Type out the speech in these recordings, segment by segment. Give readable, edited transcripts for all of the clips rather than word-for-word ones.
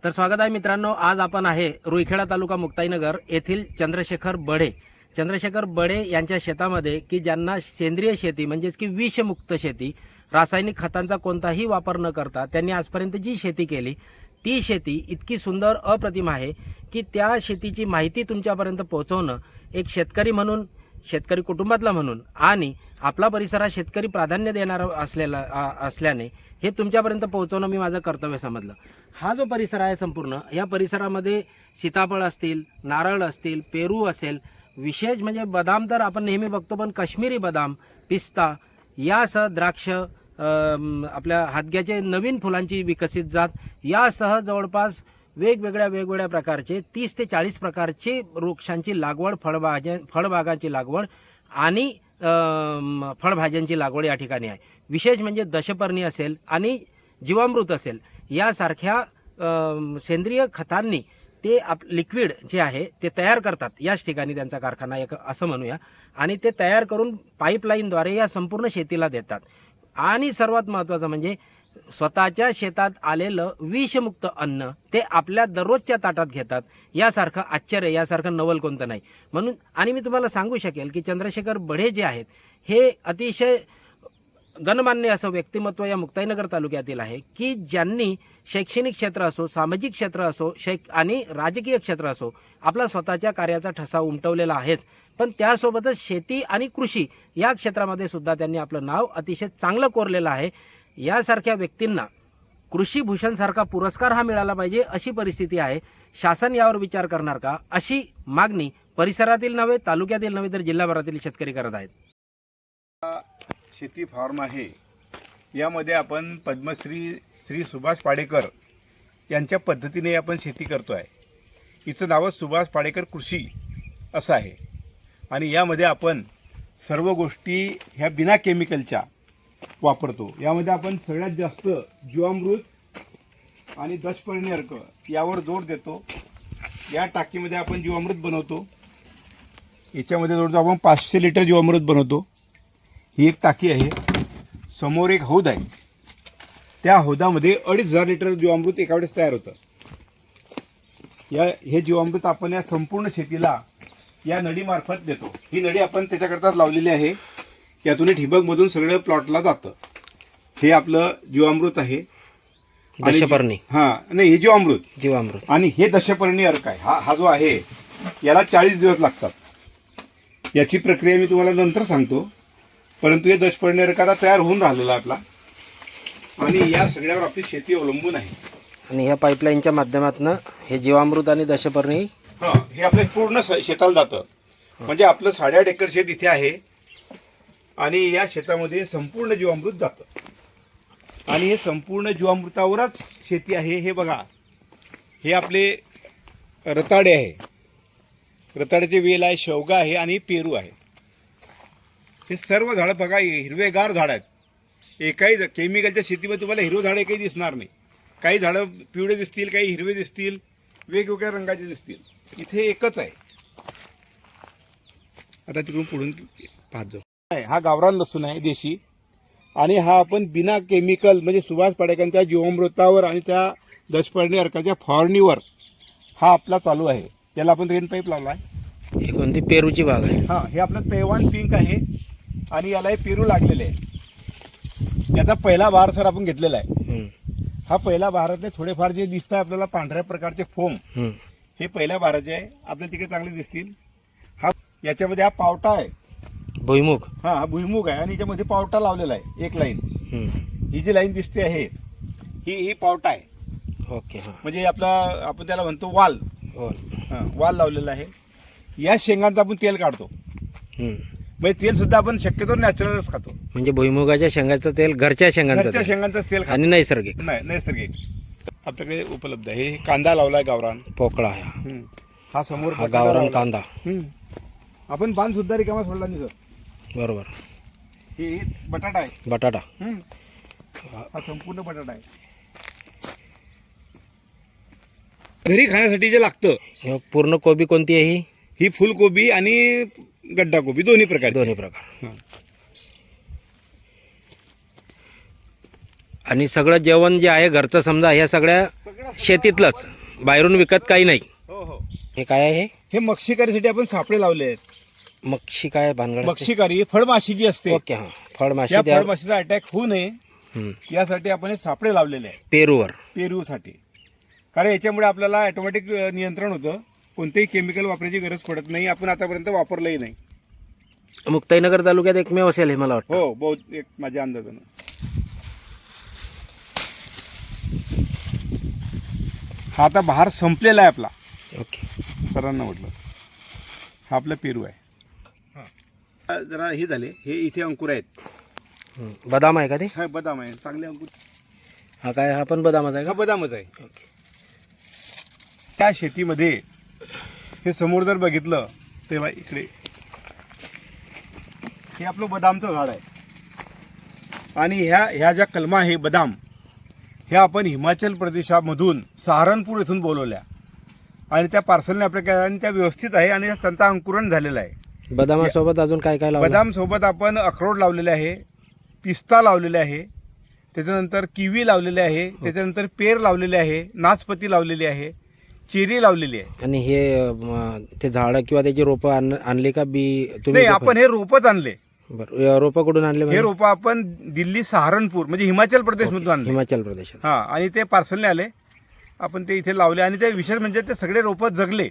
तर स्वागत आहे मित्रांनो। आज आपण आहे रुईखेडा तालुका मुक्ताईनगर येथील चंद्रशेखर बढे यांच्या शेतामध्ये की ज्यांना सेंद्रिय शेती म्हणजेच की विषमुक्त शेती, रासायनिक खतांचा कोणताही वापर न करता त्यांनी आजपर्यंत जी शेती केली ती शेती इतकी सुंदर अप्रतिम आहे की त्या शेतीची माहिती तुमच्यापर्यंत पोहोचवणं एक शेतकरी म्हणून, शेतकरी कुटुंबातला म्हणून आणि आपला परिसर हा शेतकरी प्राधान्य देणारा असल्याने हे तुमच्यापर्यंत पोहोचवणं मी माझं कर्तव्य समजलं। हा जो परिसर आहे संपूर्ण या परिसरामध्ये सीताफळ असतील, नारळ असतील, पेरू असेल, विशेष म्हणजे बदाम तर आपण नेहमी बघतो, पण काश्मीरी बदाम, पिस्ता यासह द्राक्ष, आपल्या हातग्याचे नवीन फुलांची विकसित जात यासह जवळपास वेगवेगळ्या प्रकारचे 30 ते 40 प्रकारचे वृक्षांची लागवड, फळबागांची लागवड आणि फळभाज्यांची लागवड या ठिकाणी आहे। विशेष म्हणजे दशपर्णी असेल आणि जीवामृत असेल यासारख्या सेंद्रिय खतांनी ते लिक्विड जे आहे ते तयार करतात। याच ठिकाणी त्यांचा कारखाना एक असं म्हणूया, आणि ते तयार करून पाईपलाईनद्वारे या संपूर्ण शेतीला देतात। आणि सर्वात महत्त्वाचं म्हणजे स्वतःच्या शेतात आलेलं विषमुक्त अन्न ते आपल्या दररोजच्या ताटात घेतात। यासारखं आश्चर्य, यासारखं नवल कोणतं नाही म्हणून। आणि मी तुम्हाला सांगू शकेल की चंद्रशेखर बढे जे आहेत हे अतिशय गणमान्य असं व्यक्तिमत्व या मुक्ताईनगर तालुक्यातील आहे की ज्यांनी शैक्षणिक क्षेत्र असो, सामाजिक क्षेत्र असो, आणि राजकीय क्षेत्र असो आपला स्वतःच्या कार्याचा ठसा उमटवलेला आहेच, पण त्यासोबतच शेती आणि कृषी या क्षेत्रामध्ये सुद्धा त्यांनी आपलं नाव अतिशय चांगलं कोरलेलं आहे। यासारख्या व्यक्तींना कृषीभूषणसारखा पुरस्कार हा मिळाला पाहिजे अशी परिस्थिती आहे। शासन यावर विचार करणार का अशी मागणी परिसरातील नव्हे, तालुक्यातील नव्हे तर जिल्हाभरातील शेतकरी करत आहेत। शेती फार्म आहे, यामध्ये आपण पद्मश्री श्री सुभाष पाडेकर यांच्या पद्धतीने आपण शेती करतो आहे। हिचं नावच सुभाष पाडेकर कृषी असं आहे आणि यामध्ये आपण सर्व गोष्टी ह्या बिना केमिकलच्या वापरतो। यामध्ये आपण सगळ्यात जास्त जीवामृत आणि दशपर्णी अर्क यावर जोर देतो। या टाकीमध्ये आपण जीवामृत बनवतो, याच्यामध्ये जवळजवळ आपण 500 लिटर जीवामृत बनवतो। ही एक टाकी आहे, समोर एक हौद आहे, त्या हौदामध्ये 2,500 लिटर जीवामृत एका वेळेस तयार होतं। हे जीवामृत आपण या संपूर्ण शेतीला या नळीमार्फत देतो। ही नळी आपण त्याच्याकरता लावलेली आहे, यातून ठिबकमधून सगळं प्लॉटला जातं। हे आपलं जीवामृत आहे, दशपर्णी, नाही हे जीवामृत आणि हे दशपर्णी अर्क आहे। हा जो आहे याला 40 दिवस लागतात। याची प्रक्रिया मी तुम्हाला नंतर सांगतो, परंतु हे दशपर्णी अर्क आता तयार होऊन राहिलेला आपला आणि या सगळ्यावर आपली शेती अवलंबून आहे। आणि ह्या पाईपलाईनच्या माध्यमातून हे जीवामृत आणि दशपर्णी हे आपल्या पूर्ण शेताला जातं। म्हणजे आपलं 8.5 एकर शेत इथे आहे आणि या शेतामध्ये संपूर्ण जीवामृत जातं आणि हे संपूर्ण जीवामृतावरच शेती आहे। हे बघा, हे आपले रताळे आहे, रताळ्याचे वेल आहे, शेवगा आहे आणि पेरू आहे। हे सर्व झाडं बघा हिरवेगार झाड आहेत। एकाही केमिकलच्या शेतीमध्ये तुम्हाला हिरवे झाडं एकही दिसणार नाही। काही झाडं पिवळे दिसतील, काही हिरवे दिसतील, वेगवेगळ्या रंगाचे दिसतील। इथे एकच आहे। आता तिकडून पुढून पाहत जाऊ। हा गावरान लसूण आहे, देशी, आणि हा आपण बिना केमिकल म्हणजे सुभाष पाडेकरांच्या जीवामृतावर आणि त्या दशपर्णी अर्काच्या फवारणीवर हा आपला चालू आहे। याला आपण रेन पाईप लावला आहे। ही कोणती पेरूची बाग आहे? हे आपलं तैवान पिंक आहे आणि याला हे पेरू लागलेले आहे। याचा पहिला बहार सर आपण घेतलेला आहे। हा पहिला बहारातले थोडेफार जे दिसतात आपल्याला पांढऱ्या प्रकारचे फोम, हे पहिल्या बहाराचे आहे, आपल्याला तिकडे चांगले दिसतील। याच्यामध्ये हा पावटा आहे, भुईमुग, हा भुईमुग आहे आणि याच्यामध्ये पावटा लावलेला आहे एक लाईन। ही जी लाईन दिसते आहे ही पावटा आहे। ओके, म्हणजे आपण त्याला म्हणतो वाल लावलेला आहे। या शेंगांचं आपण तेल काढतो, म्हणजे तेल सुद्धा आपण शक्यतो नॅचरलच खातो। म्हणजे भुईमुगाच्या शेंगाचं तेल घरच्या शेंगांचंच तेल आणि नैसर्गिक आपल्याकडे उपलब्ध आहे। कांदा लावलाय गावरान, पोकळा आहे हा समोर गावरान कांदा। आपण पान सुद्धा रिकामा सोडला नाही सर। बरोबर। हे बटाटा आहे, बटाटा हा संपूर्ण बटाटा आहे। घरी खाण्यासाठी जे लागतं पूर्ण कोबी कोणती आहे? ही फुलकोबी आणि गड्डा कोबी दोन्ही प्रकार। आणि सगळं जेवण जे आहे घरचं समजा ह्या सगळ्या शेतीतलंच, बाहेरून विकत काही नाही. हो हो. हे काय आहे? हे मक्षिकारीसाठी आपण सापळे लावले आहेत. मक्षी काय भानगड असते? मक्षिकारी फळमाशी जी असते, ओके, हां, फळमाशी. त्या त्या फळमाशीचा अटॅक होऊ नये यासाठी आपण हे सापळे लावलेले आहे पेरूवर. पेरूसाठी. कारण याच्यामुळे आपल्याला ऑटोमॅटिक नियंत्रण होतं, कोणतेही केमिकल वापरायची गरज पडत नाही. आपण आतापर्यंत वापरलंही नाही. मुक्ताईनगर तालुक्यात एकमेव असेल हे मला वाटतं. हो, बहुत एक माझ्या अंदाजानं. हा आता बहार संपलेला आहे आपला. ओके, सरांना म्हटलं हा आपला पेरू आहे. जरा हे झाले, हे इथे अंकुर आहेत. बदाम आहे का ते? हा बदाम आहे, चांगले अंकुर. हा काय, हा पण बदामच आहे हा का? बदामच आहे. ओके. त्या शेतीमध्ये हे समोर जर बघितलं तेव्हा इकडे हे आपलं बदामचं झाड आहे. आणि ह्या ज्या कलमा आहे बदाम, ह्या आपण हिमाचल प्रदेशामधून सहारनपूर इथून बोलवल्या आणि त्या पार्सलने आपल्या काय, आणि त्या व्यवस्थित आहे आणि त्यांचं अंकुरण झालेलं आहे. बदामासोबत अजून काय काय लावलं? बदाम सोबत आपण अक्रोड लावलेले आहे, पिस्ता लावलेले आहे, त्याच्यानंतर किवी लावलेले आहे, त्याच्यानंतर पेर लावलेले आहे, नासपती लावलेली आहे, चेरी लावलेली आहे. आणि हे ते झाडं किंवा त्याची रोपं आणली का बी तुम्ही? नाही, आपण हे रोपच आणले. बरं, रोपं कुठून आणले? हे रोपं आपण दिल्ली सहारनपूर म्हणजे हिमाचल प्रदेशमधून आणले. हिमाचल प्रदेशात. हां, आणि ते पार्सलने आले, आपण ते इथे लावले आणि ते विशेष म्हणजे ते सगळे रोपं जगले.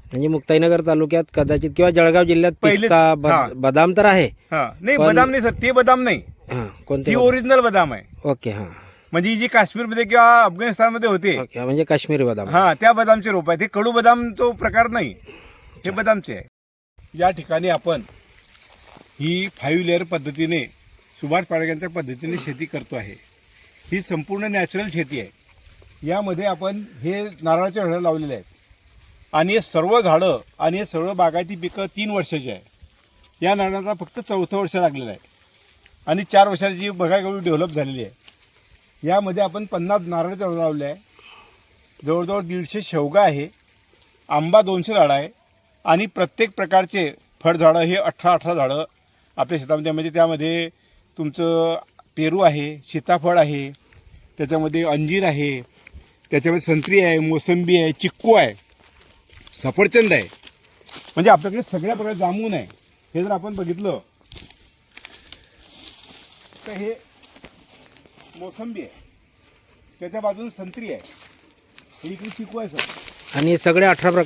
म्हणजे मुक्ताईनगर तालुक्यात कदाचित किंवा जळगाव जिल्ह्यात पहिलेच, पिस्ता, हां. बदाम तर आहे. हां, नाही पण- बदाम नाही सर, ते बदाम नाही, हां, कोणते ती बदाम? ओरिजिनल बदाम आहे. ओके, हां. म्हणजे ही जी काश्मीरमध्ये किंवा अफगाणिस्तानमध्ये होते, ओके, म्हणजे काश्मीरी बदाम. हां, त्या बदामचे रोप आहे. ते कडू बदाम तो प्रकार नाही, हे बदामचे आहे. या ठिकाणी आपण ही 5 लेअर पद्धतीने सुभाष पाडेकरांच्या पद्धतीने शेती करतो आहे. ही संपूर्ण नॅचरल शेती आहे. यामध्ये आपण हे नारळाचे झाडं लावलेले आहेत आणि हे सर्व झाडं आणि हे सर्व बागायती पिकं 3 वर्षाची आहे. या नारळाला फक्त 4थं वर्ष लागलेलं आहे आणि 4 वर्षाची बघा एवढी डेव्हलप झालेली आहे. यामध्ये आपण 50 नारळाचे झाडं लावले आहे, जवळजवळ 150 शेवगा आहे, आंबा 200 झाडं आहे आणि प्रत्येक प्रकारचे फळझाडं हे 18 झाडं आपल्या शेतामध्ये. म्हणजे त्यामध्ये तुमचं पेरू आहे, सीताफळ आहे, त्याच्यामध्ये अंजीर आहे, त्याच्यामध्ये संत्री आहे, मोसंबी आहे, चिक्कू आहे, सफरचंद आहे. म्हणजे आपल्याकडे सगळ्या प्रकारचे जांभून आहे. हे जर आपण बघितलं तर हे मोसंबी आहे, त्याच्या बाजून संत्री आहे, हे इकडे चिक्कू आहे सर. आणि हे सगळे 18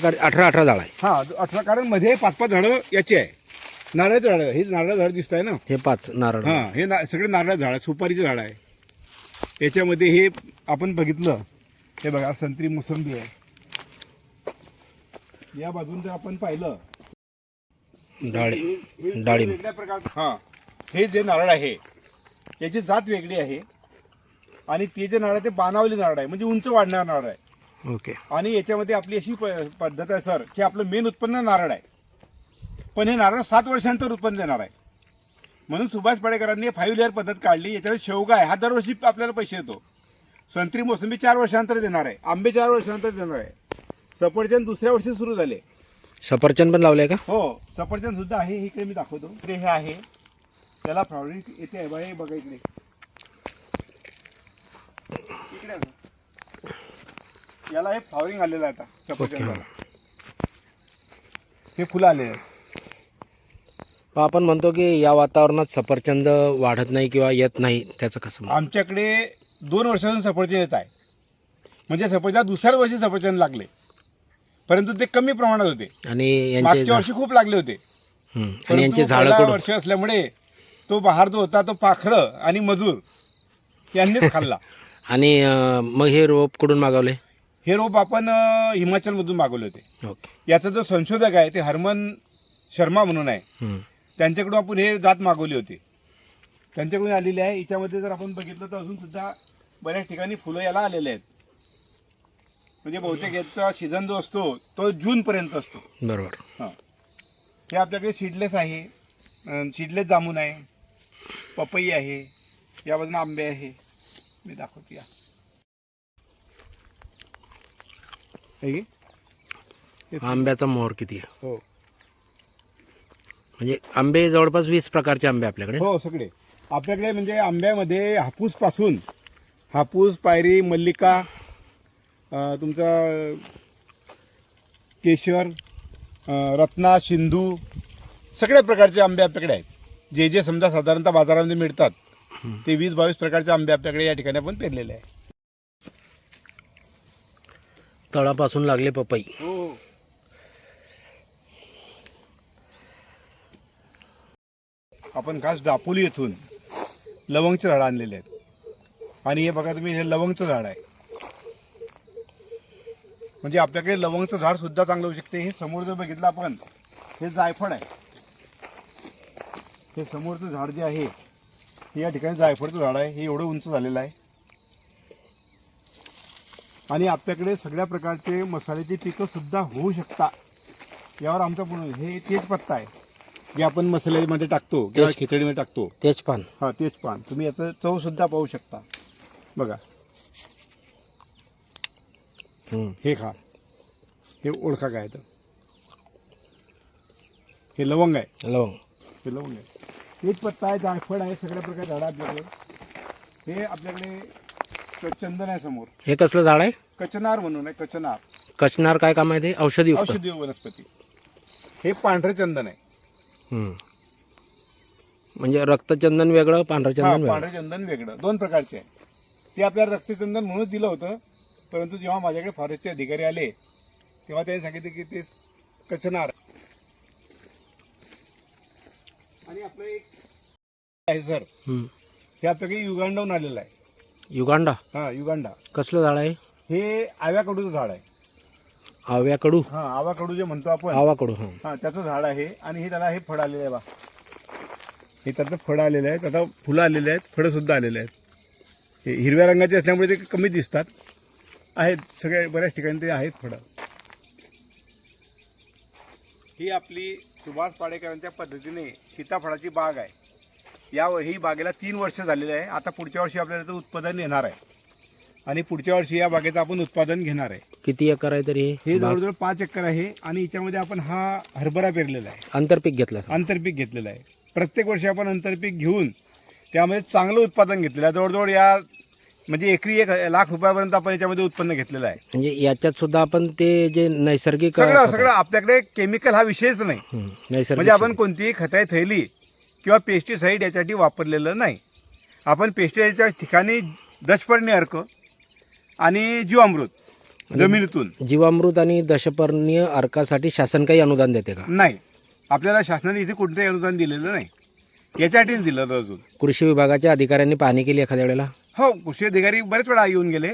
झाड आहे. हां, 18, कारण मध्ये 5-5 झाडं याचे आहे, नारळाचं झाड. हे नारळाचं झाड दिसत आहे ना, हे 5 नारळ. हां, हे सगळे नारळाचं झाड आहे, सुपारीचं झाड आहे. याच्यामध्ये हे आपण बघितलं, हे बघा संत्री मोसंबी आहे. या बाजून जर आपण पाहिलं डाळिंब. वेगळ्या प्रकार. हां, हे जे नारळ आहे याची जात वेगळी आहे आणि ते जे नारळ आहे ते बाणावली नारळ आहे, म्हणजे उंच वाढणारा नारळ आहे. ओके. आणि याच्यामध्ये आपली अशी पद्धत आहे सर की आपलं मेन उत्पन्न नारळ आहे, पण हे नारळ 7 वर्षांतर उत्पन्न देणार आहे. म्हणून सुभाष पाडेकरांनी 5 लेअर पद्धत काढली. याच्यावर शेवगा आहे, हा दरवर्षी आपल्याला पैसे येतो. संत्री मोसंबी 4 वर्षांतर देणार आहे, आंबे 4 वर्षांतर देणार आहे, सफरचंद दुसऱ्या वर्षी सुरू झाले. सफरचंद पण लावलंय का? हो, सफरचंद सुद्धा आहे. इकडे मी दाखवतो, इकडे हे आहे, त्याला फ्लॉवरिंग येते आहे. बघा बघा इकडे इकडे आहे. याला हे फ्लॉवरिंग आलेलं आहे आता सफरचंदाला, हे फुलं आले आहेत. आपण म्हणतो की या वातावरणात सफरचंद वाढत नाही किंवा येत नाही, त्याचं कसं मत? आमच्याकडे 2 वर्षापासून सफरचंद येत आहे. म्हणजे सफरचंद दुसऱ्या वर्षी सफरचंद लागले, परंतु ते कमी प्रमाणात होते. आणि यांचे मागच्या वर्षी खूप लागले होते. आणि यांचे झाडं पहिला कुठं? वर्ष असल्यामुळे तो बहार जो होता तो पाखरं आणि मजूर यांनीच खाल्ला. आणि मग हे रोप कुठून मागवले? हे रोप आपण हिमाचलमधून मागवले होते. ओके. याचा जो संशोधक आहे ते हरमन शर्मा म्हणून आहे, त्यांच्याकडून आपण हे जात मागवली होती, त्यांच्याकडून आलेली आहे. याच्यामध्ये जर आपण बघितलं तर अजून सुद्धा बऱ्याच ठिकाणी फुलं याला आलेले आहेत. म्हणजे बहुतेक याचा सीझन जो असतो तो जूनपर्यंत असतो. बरोबर. हां, हे आपल्याकडे सीडलेस आहे, सीडलेस जामून आहे, पपई आहे, या बाजूला आंबे आहे. मी दाखवतो या. आंब्याचा मोहर किती आहे? हो म्हणजे आंबे जवळपास 20 प्रकारचे आंबे आपल्याकडे. हो, सगळे आपल्याकडे. म्हणजे आंब्यामध्ये हापूस पासून हापूस, पायरी, मल्लिका, तुमचा केशर, रत्ना, सिंधू सगळ्या प्रकारचे आंबे आपल्याकडे आहेत. जे जे समजा साधारणतः बाजारामध्ये मिळतात ते 20-22 प्रकारचे आंबे आपल्याकडे या ठिकाणी आपण पेरलेले आहे. तळापासून लागले पपई. हो. आपण खास दापोली येथून लवंगचे झाडं आणलेले आहेत आणि हे बघा तुम्ही, हे लवंगचं झाड आहे. म्हणजे आपल्याकडे लवंगचं झाड सुद्धा चांगलं होऊ शकते. हे समोर जर बघितलं आपण, हे जायफळ आहे. हे समोरचं झाड जे आहे हे या ठिकाणी जायफळचं झाड आहे. हे एवढं उंच झालेलं आहे आणि आपल्याकडे सगळ्या प्रकारचे मसाल्याची पिकं सुद्धा होऊ शकतात. यावर आमचा पूर्ण हे तेजपत्ता आहे, जे आपण मसाल्यामध्ये टाकतो किंवा खिचडीमध्ये टाकतो. तेजपान. हा, तेजपान. तुम्ही याचं चव सुद्धा पाहू शकता. बघा, हे खा, हे ओळखा काय तर, हे लवंग आहे. लवंग. हे लवंग आहे. तेजपत्ता आहे, जायफळ आहे, सगळ्या प्रकारचे झाडं आपल्याकडे. हे आपल्याकडे चंदन आहे समोर. हे कसलं झाड आहे? कचनार म्हणून आहे. कचनार. कचनार काय काम आहे ते? औषधी औषधी वनस्पती. हे पांढरे चंदन आहे. म्हणजे रक्तचंदन वेगळं, पांढरं चंदन वेगळं. पांढरे चंदन वेगळं, 2 प्रकारचे आहे. ते आपल्याला रक्तचंदन म्हणून दिलं होतं, परंतु जेव्हा माझ्याकडे फॉरेस्टचे अधिकारी आले तेव्हा त्यांनी सांगितलं की ते कचनार. आणि आपलं एक आहे सर, हे आपल्याकडे युगांडाहून आलेलं आहे. युगांडा. हा, युगांडा. कसलं झाड आहे? हे आव्याकडूचं झाड आहे. आव्याकडू. हा, आवाकडू जे म्हणतो आपण. आवाकडू. हा, त्याचं झाड आहे. आणि हे त्याला हे फळ आलेलं आहे बा. हे त्याचं फळं आलेलं आहे, त्याला फुलं आलेले आहेत, फळं सुद्धा आलेले आहेत. हे हिरव्या रंगाचे असल्यामुळे ते कमी दिसतात. आहेत सगळ्या बऱ्याच ठिकाणी ते आहेत फळं. ही आपली सुभाष पाडेकरांच्या पद्धतीने सीताफळाची बाग आहे. ही बागेला 3 वर्ष झालेली आहे. आता पुढच्या वर्षी आपल्याला त्याचं उत्पादन येणार आहे आणि पुढच्या वर्षी या बागेचं आपण उत्पादन घेणार आहे. किती एकर आहे तरी हे? जवळजवळ 5 एकर आहे आणि याच्यामध्ये आपण हा हरभरा पेरलेला आहे. आंतरपीक घेतलं. आंतरपीक घेतलेलं आहे. प्रत्येक वर्षी आपण आंतरपीक घेऊन त्यामध्ये चांगलं उत्पादन घेतलेलं आहे. जवळजवळ या म्हणजे एकरी 1 लाख रुपयापर्यंत आपण याच्यामध्ये उत्पन्न घेतलेलं आहे. म्हणजे याच्यात सुद्धा आपण ते जे नैसर्गिक सगळं आपल्याकडे केमिकल हा विषयच नाही. नैसर्गिक म्हणजे आपण कोणतीही खताई थैली किंवा पेस्टिसाईड याच्यासाठी वापरलेलं नाही. आपण पेस्टिसाईडच्या ठिकाणी दशपर्णी अर्क आणि जीवामृत जमिनीतून. जीवामृत आणि दशपर्णीय अर्कासाठी शासन काही अनुदान देते का? नाही, आपल्याला शासनाने इथे कोणतंही अनुदान दिलेलं नाही. याच्यासाठीच दिलं अजून. कृषी विभागाच्या अधिकाऱ्यांनी पाहणी केली एखाद्या वेळेला? हो, कृषी अधिकारी बरेच वेळा येऊन गेले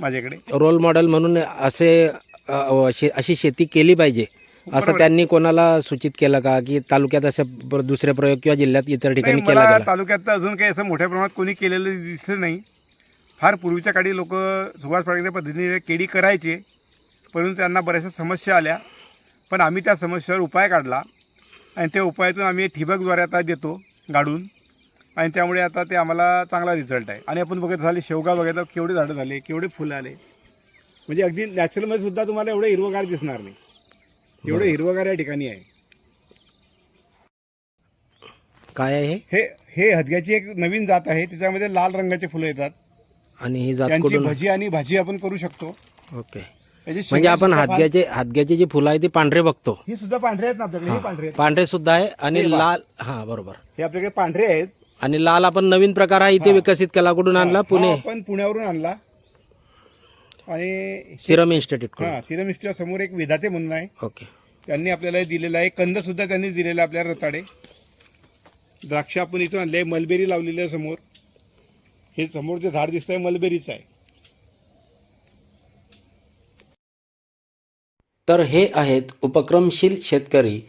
माझ्याकडे. रोल मॉडेल म्हणून अशी शेती केली पाहिजे असं त्यांनी कोणाला सूचित केलं का, की तालुक्यात असं दुसरे प्रयोग किंवा जिल्ह्यात इतर ठिकाणी केला गेला? तालुक्यात तर अजून काही असं मोठ्या प्रमाणात कोणी केलेलं दिसलं नाही. फार पूर्वीच्या काळी लोक सुभाष पाडेकर पद्धतीने केळी करायचे, परंतु त्यांना बऱ्याचशा समस्या आल्या. पण आम्ही त्या समस्येवर उपाय काढला आणि त्या उपायातून आम्ही ठिबकद्वारे आता देतो गाडून आणि त्यामुळे आता ते आम्हाला चांगला रिझल्ट आहे. आणि आपण बघत झाले शेवगा बघितलं, केवढे झाडं झाले, केवढे फुलं आले. म्हणजे अगदी नॅचरलमध्ये सुद्धा तुम्हाला एवढं हिरवगार दिसणार नाही. एवढं हिरवगार या ठिकाणी आहे. काय आहे हे हदग्याची एक नवीन जात आहे. त्याच्यामध्ये लाल रंगाचे फुलं येतात आणि ही जात त्यांची कुठून? भजी आणि भाजी आपण करू शकतो. ओके. याची म्हणजे आपण शेंगा सुद्धा हादग्याचे जे फुलं आहे ते पांढरे बघतो. ही सुद्धा पांढरे आहेत ना आपल्याकडे. हे पांढरे आहेत. पांढरे सुद्धा आहे आणि हे लाल. हा, बरोबर. हे आपल्याकडे पांढरे आहेत आणि लाल आपण नवीन प्रकार हा इथे विकसित केला. कुठून आणला? पुणे. आपण पुण्यावरून आणला. आणि सिरम इन्स्टिट्यूट. हा, सिरम इन्स्टिट्यूट समोर एक विधाते म्हणून आहे, ओके. त्यांनी आपल्याला हे दिलेलं आहे. कंद सुद्धा त्यांनी दिलेला आपल्याला रताडे. द्राक्ष आपण इथून आणले. मलबेरी लावलेली आहे समोर. हे समोर जे झाड दिसतंय मलबेरीचं आहे. तर हे आहेत उपक्रमशील शेतकरी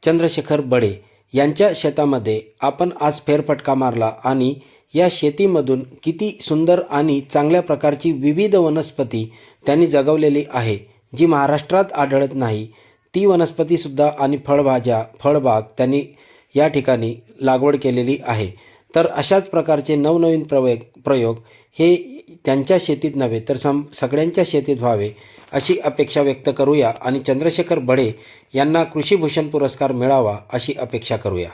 चंद्रशेखर बडे यांच्या शेतामध्ये आपण आज फेरफटका मारला आणि या शेतीमधून किती सुंदर आणि चांगल्या प्रकारची विविध वनस्पती त्यांनी जगवलेली आहे, जी महाराष्ट्रात आढळत नाही. ती वनस्पतीसुद्धा आणि फळबाग त्यांनी या ठिकाणी लागवड केलेली आहे. तर अशाच प्रकारचे नवनवीन प्रयोग हे त्यांच्या शेतीत नव्हे तर सगळ्यांच्या शेतीत व्हावे अशी अपेक्षा व्यक्त करूया आणि चंद्रशेखर बडे यांना कृषीभूषण पुरस्कार मिळावा अशी अपेक्षा करूया.